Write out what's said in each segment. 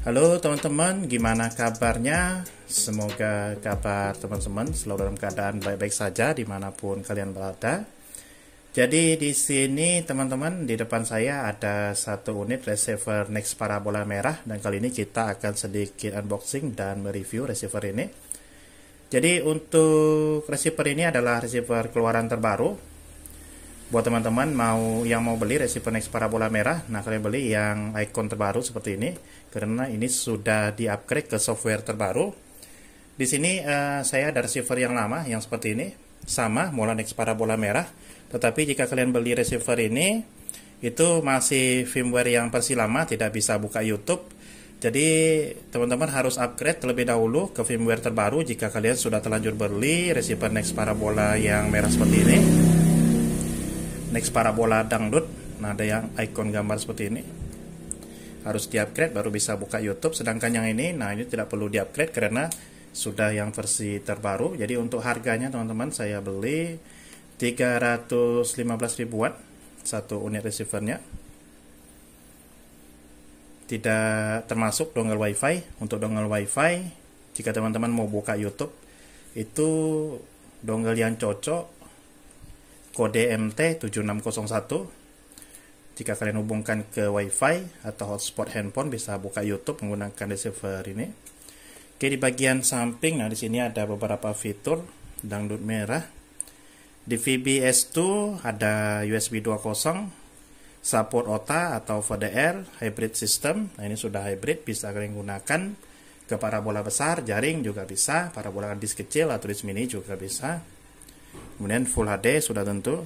Halo teman-teman, gimana kabarnya? Semoga kabar teman-teman selalu dalam keadaan baik-baik saja dimanapun kalian berada. Jadi di sini teman-teman, di depan saya ada satu unit receiver Nex Parabola merah, dan kali ini kita akan sedikit unboxing dan mereview receiver ini. Jadi untuk receiver ini adalah receiver keluaran terbaru. Buat teman-teman yang mau beli receiver Nex Parabola merah, nah kalian beli yang icon terbaru seperti ini, karena ini sudah di-upgrade ke software terbaru. Di sini saya ada receiver yang lama yang seperti ini, sama Mola Nex Parabola merah. Tetapi jika kalian beli receiver ini, itu masih firmware yang versi lama, tidak bisa buka YouTube. Jadi teman-teman harus upgrade terlebih dahulu ke firmware terbaru jika kalian sudah terlanjur beli receiver Nex Parabola yang merah seperti ini. Nex Parabola dangdut, nah ada yang icon gambar seperti ini, harus di-upgrade baru bisa buka YouTube. Sedangkan yang ini, nah ini tidak perlu di-upgrade karena sudah yang versi terbaru. Jadi untuk harganya teman-teman, saya beli 315 ribuan satu unit receivernya, tidak termasuk dongle wifi. Untuk dongle wifi, jika teman-teman mau buka YouTube, itu dongle yang cocok kode MT7601. Jika kalian hubungkan ke WiFi atau hotspot handphone, bisa buka YouTube menggunakan receiver ini. Oke, di bagian samping, nah di sini ada beberapa fitur dangdut merah. Di VBS2 ada USB 2.0, support OTA atau VDR, hybrid system. Nah ini sudah hybrid, bisa kalian gunakan ke parabola besar, jaring juga bisa, parabola disk kecil atau disk mini juga bisa. Kemudian Full HD sudah tentu.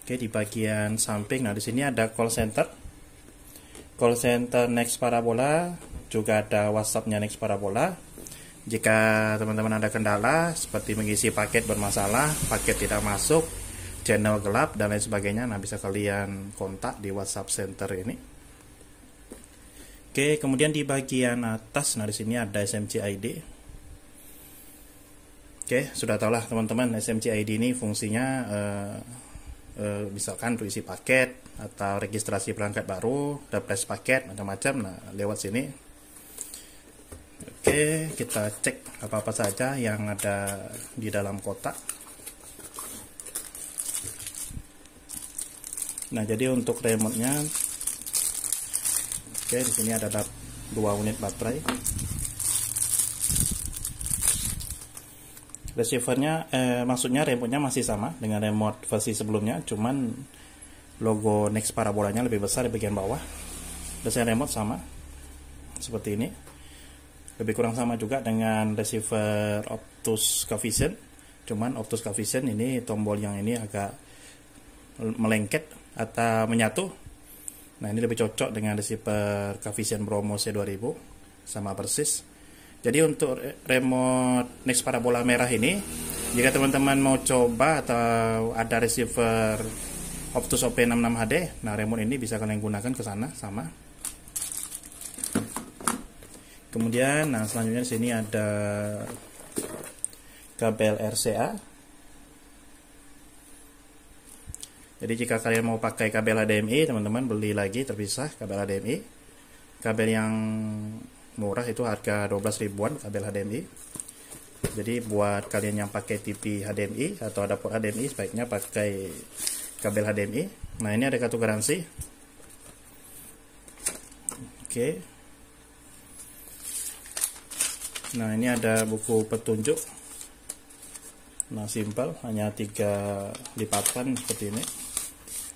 Oke, di bagian samping, nah di sini ada call center. Call center Nex Parabola, juga ada WhatsApp-nya Nex Parabola. Jika teman-teman ada kendala seperti mengisi paket bermasalah, paket tidak masuk, channel gelap dan lain sebagainya, nah bisa kalian kontak di WhatsApp center ini. Oke, kemudian di bagian atas, nah di sini ada SMC ID. Oke, sudah tahulah teman-teman, SMC ID ini fungsinya misalkan untuk isi paket atau registrasi perangkat baru, refresh paket, macam-macam, nah lewat sini. Oke, kita cek apa-apa saja yang ada di dalam kotak. Nah, jadi untuk remote-nya, oke, di sini ada 2 unit baterai. Receivernya, maksudnya remote-nya masih sama dengan remote versi sebelumnya, cuman logo Nex Parabolanya lebih besar di bagian bawah. Desain remote sama seperti ini, lebih kurang sama juga dengan receiver Optus Covision, cuman Optus Covision ini tombol yang ini agak melengket atau menyatu. Nah ini lebih cocok dengan receiver Covision Bromo C2000, sama persis. Jadi untuk remote Nex Parabola merah ini, jika teman-teman mau coba atau ada receiver Optus OP66HD, nah remote ini bisa kalian gunakan ke sana sama. Kemudian, nah selanjutnya di sini ada kabel RCA. Jadi jika kalian mau pakai kabel HDMI, teman-teman beli lagi terpisah kabel HDMI. Kabel yang murah itu harga 12 ribuan kabel HDMI. Jadi buat kalian yang pakai TV HDMI atau adaptor HDMI, sebaiknya pakai kabel HDMI. Nah ini ada kartu garansi. Oke. Nah ini ada buku petunjuk. Nah simple, hanya 3 lipatan seperti ini.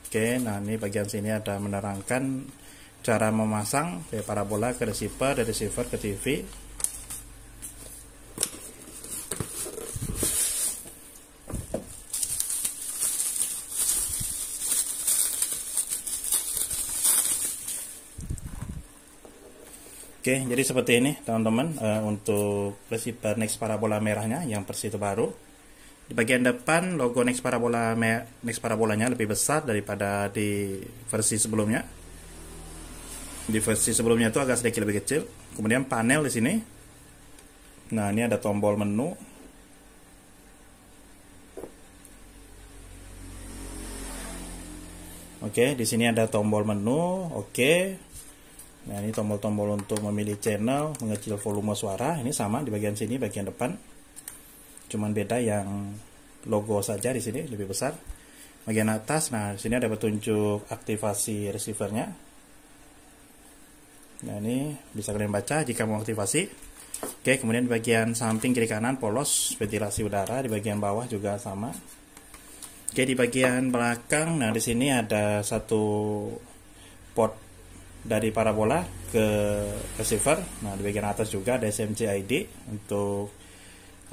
Oke, nah ini bagian sini ada menerangkan cara memasang dari parabola ke receiver, dari receiver ke TV. Oke, jadi seperti ini teman-teman, untuk receiver Nex Parabola merahnya yang versi terbaru. Di bagian depan logo Nex Parabolanya lebih besar daripada di versi sebelumnya. Di versi sebelumnya itu agak sedikit lebih kecil. Kemudian panel di sini. Nah, ini ada tombol menu. Oke, di sini ada tombol menu. Oke. Nah, ini tombol-tombol untuk memilih channel, mengecil volume suara. Ini sama di bagian sini, bagian depan. Cuman beda yang logo saja di sini lebih besar. Bagian atas, nah di sini ada petunjuk aktivasi receivernya. Nah, ini bisa kalian baca jika mau aktivasi. Oke, kemudian di bagian samping kiri kanan polos ventilasi udara, di bagian bawah juga sama. Oke, di bagian belakang, nah di sini ada satu port dari parabola ke receiver. Nah, di bagian atas juga ada SMC ID untuk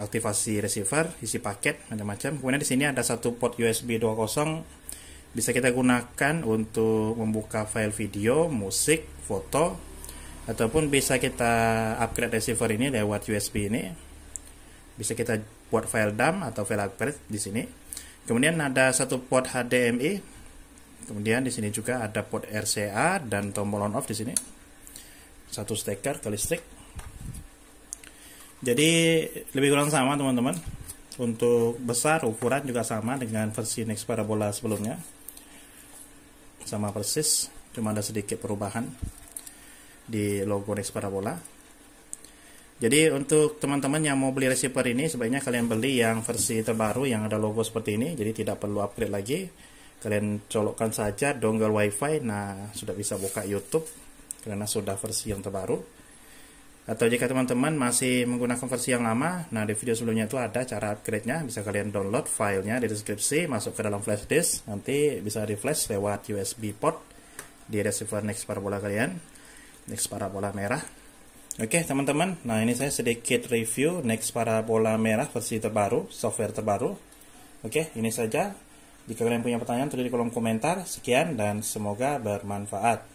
aktivasi receiver, isi paket macam-macam. Kemudian di sini ada satu port USB 2.0, bisa kita gunakan untuk membuka file video, musik, foto, ataupun bisa kita upgrade receiver ini lewat USB ini. Bisa kita buat file dump atau file upgrade di sini. Kemudian ada satu port HDMI. Kemudian di sini juga ada port RCA dan tombol on off di sini. Satu steker ke listrik. Jadi lebih kurang sama teman-teman. Untuk besar ukuran juga sama dengan versi Next Parabola sebelumnya. Sama persis, cuma ada sedikit perubahan di logo Next Parabola. Jadi untuk teman-teman yang mau beli receiver ini, sebaiknya kalian beli yang versi terbaru yang ada logo seperti ini. Jadi tidak perlu upgrade lagi. Kalian colokkan saja dongle wifi, nah sudah bisa buka YouTube karena sudah versi yang terbaru. Atau jika teman-teman masih menggunakan versi yang lama, nah di video sebelumnya itu ada cara upgrade-nya, bisa kalian download filenya di deskripsi, masuk ke dalam flash disk, nanti bisa di flash lewat USB port di receiver Next Parabola kalian, Next Parabola merah. Oke teman-teman, nah ini saya sedikit review Next Parabola merah versi terbaru, software terbaru. Oke, ini saja. Jika kalian punya pertanyaan, tulis di kolom komentar. Sekian dan semoga bermanfaat.